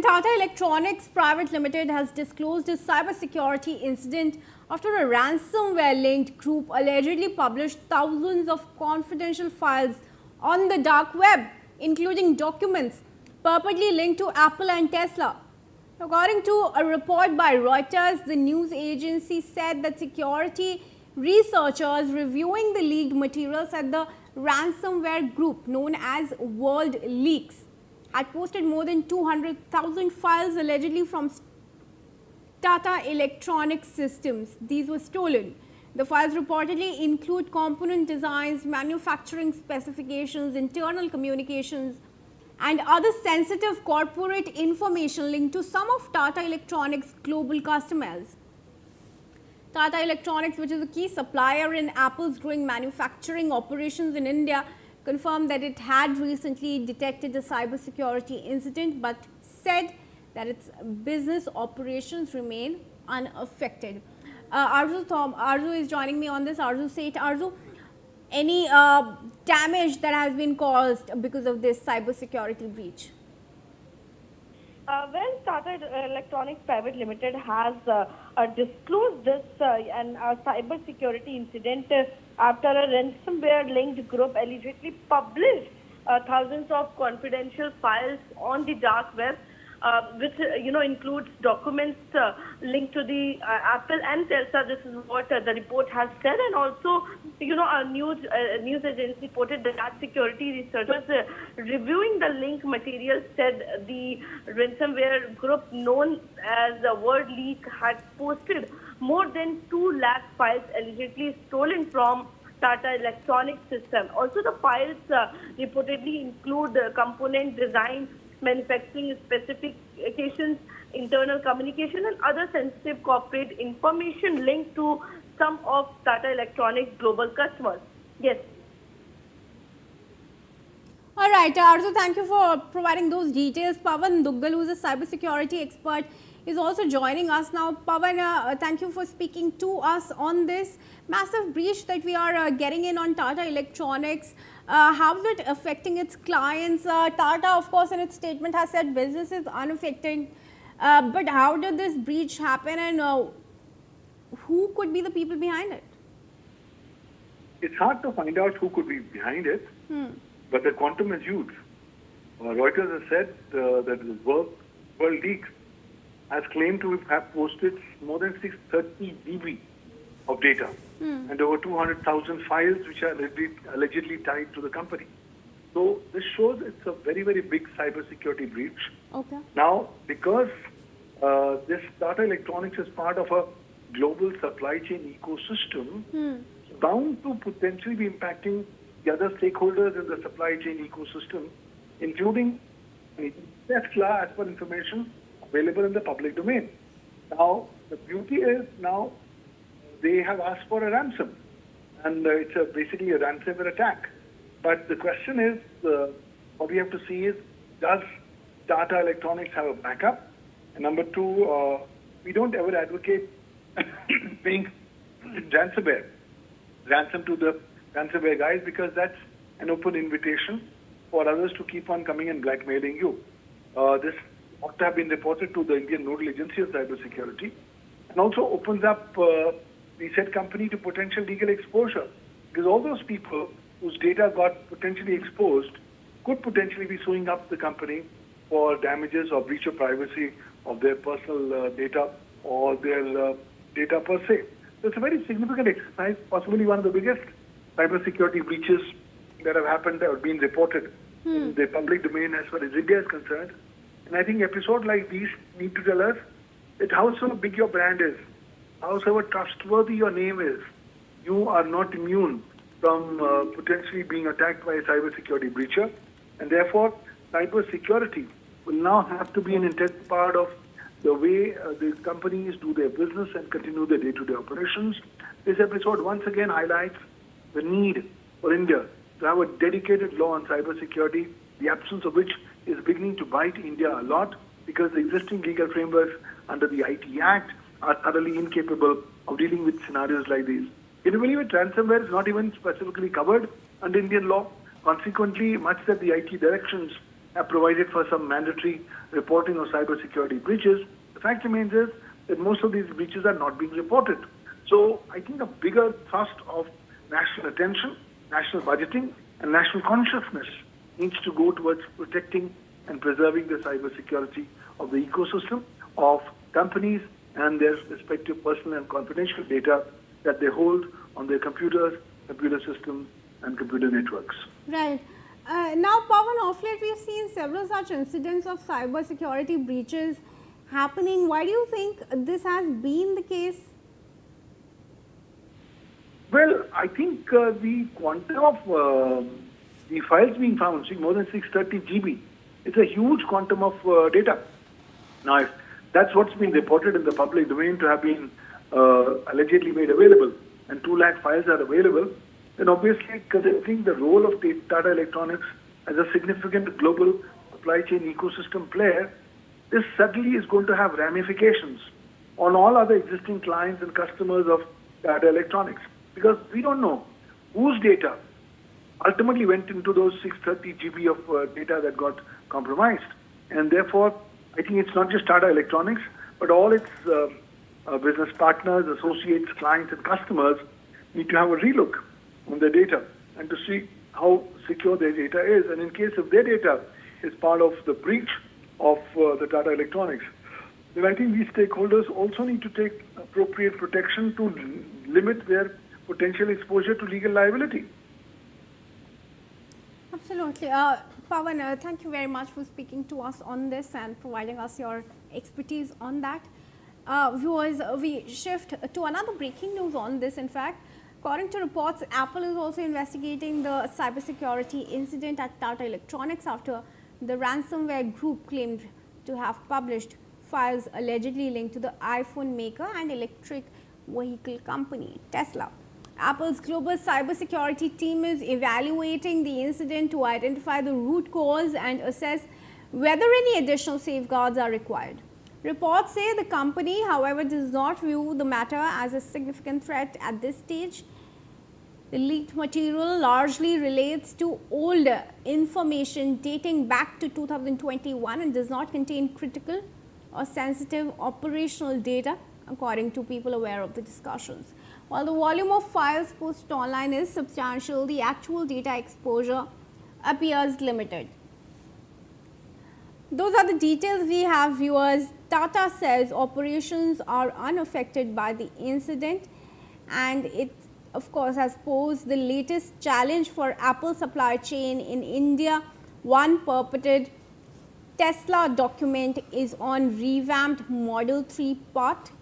Tata Electronics Private Limited has disclosed a cybersecurity incident after a ransomware-linked group allegedly published thousands of confidential files on the dark web, including documents purportedly linked to Apple and Tesla. According to a report by Reuters, the news agency said that security researchers reviewing the leaked materials at the ransomware group known as Lakh had posted more than 200,000 files allegedly from Tata Electronics systems. These were stolen. The files reportedly include component designs, manufacturing specifications, internal communications, and other sensitive corporate information linked to some of Tata Electronics' global customers. Tata Electronics, which is a key supplier in Apple's growing manufacturing operations in India, confirmed that it had recently detected a cybersecurity incident but said that its business operations remain unaffected. Arzu is joining me on this. Arzu, say it. Arzu, any damage that has been caused because of this cybersecurity breach? Well, Tata Electronics Private Limited has disclosed this and a cybersecurity incident after a ransomware-linked group allegedly published thousands of confidential files on the dark web, which includes documents linked to the Apple and Tesla. This is what the report has said, and also a news agency reported that security researchers reviewing the link material said the ransomware group known as Lakh had posted more than 2 lakh files allegedly stolen from Tata Electronics system. Also, the files reportedly include component design, manufacturing specifications, internal communication, and other sensitive corporate information linked to some of Tata Electronics' global customers. Yes. All right, Arzu, thank you for providing those details. Pawan Duggal, who is a cybersecurity expert, is also joining us now. Pawan, thank you for speaking to us on this massive breach that we are getting in on Tata Electronics. How is it affecting its clients? Tata, of course, in its statement has said business is unaffected. But how did this breach happen, and who could be the people behind it? It's hard to find out who could be behind it, but the quantum is huge. Reuters has said that the World League has claimed to have posted more than 630 GB of data and over 200,000 files which are allegedly tied to the company. So this shows it's a very, very big cybersecurity breach. Okay. Now, because this Tata Electronics is part of a global supply chain ecosystem, bound to potentially be impacting the other stakeholders in the supply chain ecosystem, including Tesla, as per information available in the public domain. Now, the beauty is now they have asked for a ransom, and it's basically a ransomware attack. But the question is, what we have to see is, does Tata Electronics have a backup? And number two, we don't ever advocate paying ransom to the ransomware guys, because that's an open invitation for others to keep on coming and blackmailing you. This ought to have been reported to the Indian Nodal Agency of Cybersecurity, and also opens up the said company to potential legal exposure, because all those people whose data got potentially exposed could potentially be suing up the company for damages or breach of privacy of their personal data or their data per se. So it's a very significant exercise, possibly one of the biggest cybersecurity breaches that have happened or been reported in the public domain as far as India is concerned. And I think episodes like these need to tell us that however big your brand is, however trustworthy your name is, you are not immune from potentially being attacked by a cybersecurity breacher. And therefore, cybersecurity will now have to be an integral part of the way the companies do their business and continue their day-to-day operations. This episode once again highlights the need for India to have a dedicated law on cybersecurity, the absence of which is beginning to bite India a lot, because the existing legal frameworks under the IT Act are thoroughly incapable of dealing with scenarios like these. Can you believe it? Ransomware is not even specifically covered under Indian law. Consequently, much that the IT directions have provided for some mandatory reporting of cybersecurity breaches. The fact remains is that most of these breaches are not being reported. So I think a bigger thrust of national attention, national budgeting, and national consciousness needs to go towards protecting and preserving the cybersecurity of the ecosystem of companies and their respective personal and confidential data that they hold on their computers, computer systems, and computer networks. Right. Now, Pawan, of late we've seen several such incidents of cybersecurity breaches happening. Why do you think this has been the case? Well, I think the quantum of the files being found, see, more than 630 GB, it's a huge quantum of data. Now, if that's what's been reported in the public domain to have been allegedly made available, and 2 lakh files are available, then obviously considering the role of Tata Electronics as a significant global supply chain ecosystem player, this certainly is going to have ramifications on all other existing clients and customers of Tata Electronics. Because we don't know whose data ultimately went into those 630 GB of data that got compromised. And therefore, I think it's not just Tata Electronics, but all its business partners, associates, clients, and customers need to have a relook on their data and to see how secure their data is. And in case if their data is part of the breach of the Tata Electronics, then I think these stakeholders also need to take appropriate protection to limit their potential exposure to legal liability. Absolutely. Pawan, thank you very much for speaking to us on this and providing us your expertise on that. Viewers, we shift to another breaking news on this. In fact, according to reports, Apple is also investigating the cybersecurity incident at Tata Electronics after the ransomware group claimed to have published files allegedly linked to the iPhone maker and electric vehicle company Tesla. Apple's global cybersecurity team is evaluating the incident to identify the root cause and assess whether any additional safeguards are required. Reports say the company, however, does not view the matter as a significant threat at this stage. The leaked material largely relates to old information dating back to 2021 and does not contain critical or sensitive operational data, according to people aware of the discussions. While the volume of files posted online is substantial, the actual data exposure appears limited. Those are the details we have, viewers. Tata says operations are unaffected by the incident, and it of course has posed the latest challenge for Apple supply chain in India. One purported Tesla document is on revamped Model 3 part,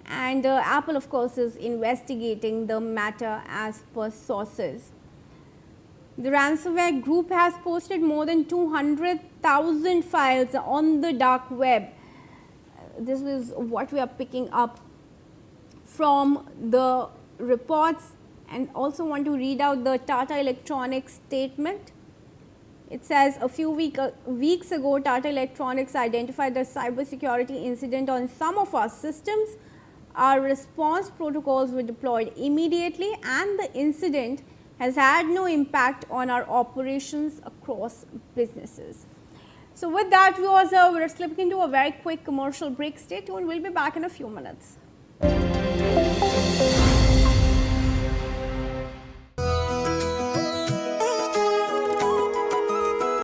and Apple of course is investigating the matter as per sources. The ransomware group has posted more than 200,000 files on the dark web. This is what we are picking up from the reports, and also want to read out the Tata Electronics statement. It says a few weeks ago, Tata Electronics identified a cybersecurity incident on some of our systems. Our response protocols were deployed immediately, and the incident has had no impact on our operations across businesses. So with that, viewers, we're slipping into a very quick commercial break. Stay tuned. We'll be back in a few minutes.